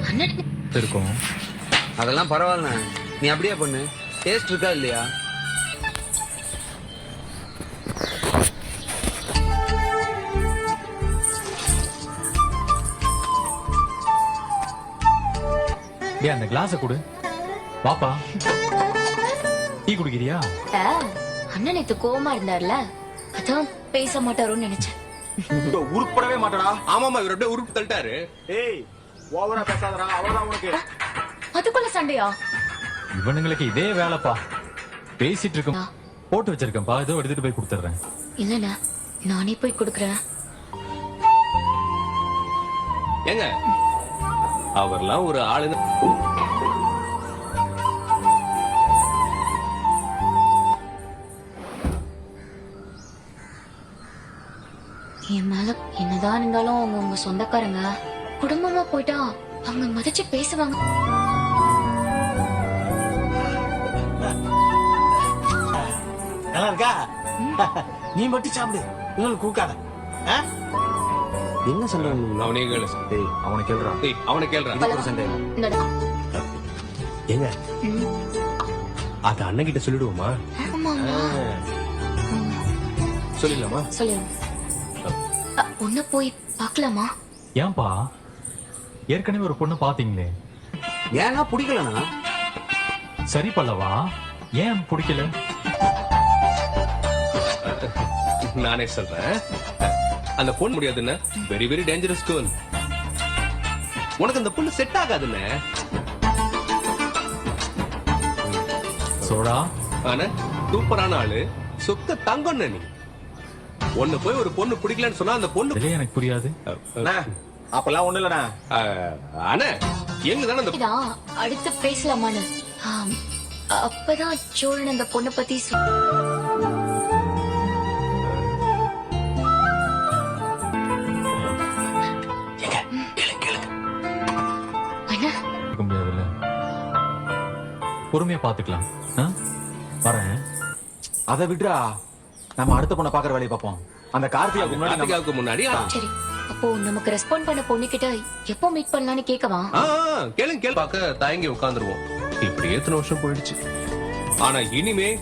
அண்ணன் இருக்கும். அதெல்லாம் பரவாயில்ல, நீ அப்படியே பண்ணு. டேஸ்ட் இருக்கா இல்லையா? டேய் அந்த கிளாஸ கொடு. வாப்பா. டீ குடிக்கிறியா? அண்ணன் நேத்து கோவமா இருந்தார்ல, அதான் பேச மாட்டாரோன்னு நினைச்சேன். உருப்படவே மாட்டடா. ஆமாமா, இவர் அப்படியே உருப்பு தள்ளிட்டாரு. ஏய் ஓவரா பேசாதடா, அவ்வளவுதான் உனக்கு. அதுக்குள்ள சண்டையா? இவனுங்களுக்கு இதே வேலைப்பா. பேசிட்டு இருக்கோம். போட்டு வச்சிருக்கேன்ப்பா, ஏதோ எடுத்துட்டு போய் கொடுத்துறேன். இல்லண்ணா, நானே போய் கொடுக்கறேன். ஏங்க அவர்லாம் ஒரு ஆளுங்க. என் மேல என்னதான் இருந்தாலும் அவங்க உங்க சொந்தக்காரங்க. குடும்பமா போயிட்டா அவங்க மதிச்சு பேசுவாங்க. நல்லா இருக்கா? நீ மட்டும் சாப்பிடு, உங்களுக்கு கொடுக்காத. என்ன சொல்றான்? அவனே கேளு. டேய் அவனை கேளுடா. டேய் அவனை கேளுடா. இது ஒரு சண்டை. இந்தடா. ஏங்க ம். அது அண்ணன் கிட்ட சொல்லிடுவோமா? ஆமாமா. சொல்லிடலாமா? சொல்லிடுங்க. பொண்ணு போய் பார்க்கலாமா? ஏன்பா? ஏற்கனவே ஒரு பொண்ணு பாத்தீங்களே. ஏன்னா பிடிக்கலண்ணா? சரி பல்லவா, ஏன் பிடிக்கல? நானே சொல்றேன். அந்த பொண்ணு முடியாதுன்னு, வெரி வெரி டேஞ்சரஸ் கேர்ள். உனக்கு அந்த பொண்ணு செட் ஆகாதுன்னு. சோடா ஆனா சூப்பரான ஆளு, சொக்க தங்கம் நீ. ஒண்ணு போய் ஒரு பொண்ணு பிடிக்கலன்னு சொன்னா அந்த பொண்ணு இதுலயே எனக்கு புரியாது. அப்பெல்லாம் ஒண்ணு இல்லடா. அண்ணா எங்க தானே அந்த இதான் அடுத்து பேசலாமான்னு. அப்பதான் சோழன் அந்த பொண்ணை பத்தி அண்ணா, இருக்க முடியாதுல்ல. பொறுமையா பாத்துக்கலாம். வரேன். அதை விடுறா, நம்ம அடுத்த பொண்ணை பாக்குற வேலையை பார்ப்போம். அந்த கார்த்திகாவுக்கு முன்னாடி நம்ம- கார்த்திகாவுக்கு முன்னாடி சரி. அப்போ நமக்கு ரெஸ்பாண்ட் பண்ண பொண்ணு கிட்ட எப்போ மீட் பண்ணலாம்னு கேட்கவா? கேளுங்க கேளு. பார்க்க தயங்கி உட்காந்துருவோம். இப்படி எத்தனை வருஷம் போயிடுச்சு. ஆனா இனிமே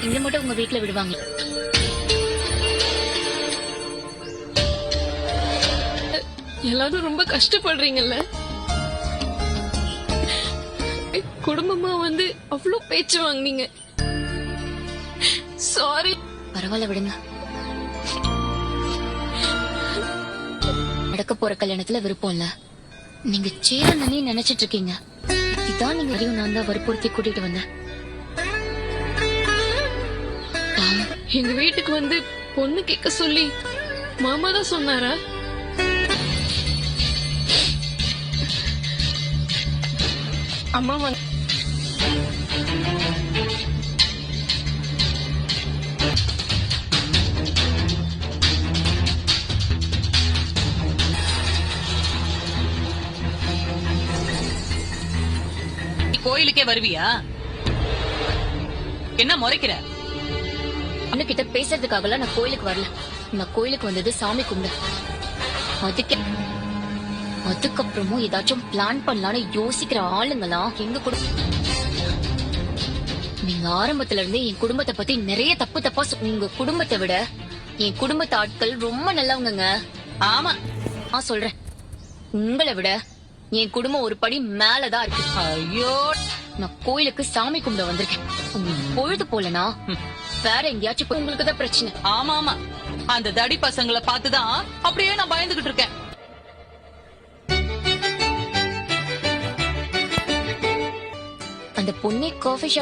இங்க மட்டும் உங்க வீட்டுல விடுவாங்க? எல்லாரும் ரொம்ப கஷ்டப்படுறீங்கல்ல. குடும்பமா வந்து அவ்வளவு பேச்சு வாங்குனீங்க. சாரி. பரவாயில்ல, விடுங்க. நடக்க போற கல்யாணத்துல விருப்பம் இல்ல. நீங்க சேரணும்னே நினைச்சிட்டு இருக்கீங்க. இதான் நீங்க அறிவு. நான் தான் வற்புறுத்தி கூட்டிட்டு வந்தேன். எங்க வீட்டுக்கு வந்து பொண்ணு கேட்க சொல்லி மாமா தான் சொன்னாரா? அம்மா வந்து கோயிலுக்கே வருவியா? என்ன முறைக்கிற? கிட்ட பேசுறதுக்காகலாம் நான் கோயிலுக்கு வரல. நான் கோயிலுக்கு வந்தது சாமி கும்பிட. அதுக்கப்புறமும் ஏதாச்சும் பிளான் பண்ணலான்னு யோசிக்கிற ஆளுங்களாம் எங்க நீங்க ஆரம்பத்துல இருந்தே என் குடும்பத்தை பத்தி நிறைய தப்பு தப்பா உங்க குடும்பத்தை விட என் குடும்பத்து ஆட்கள் ரொம்ப நல்லவங்க. ஆமா, நான் சொல்றேன், உங்களை விட என் குடும்பம் ஒரு படி மேலதான் இருக்கு. ஐயோ, நான் கோயிலுக்கு சாமி கும்பிட வந்திருக்கேன். உங்களுக்கு பொழுது போலனா வேற எங்கேயாச்சும் உங்களுக்கு தான் பிரச்சனை. ஆமா ஆமா, அந்த தடி பசங்களை பார்த்துதான் அப்படியே நான் பயந்துகிட்டு இருக்கேன். அந்த பொண்ணே காஃபி ஷாப்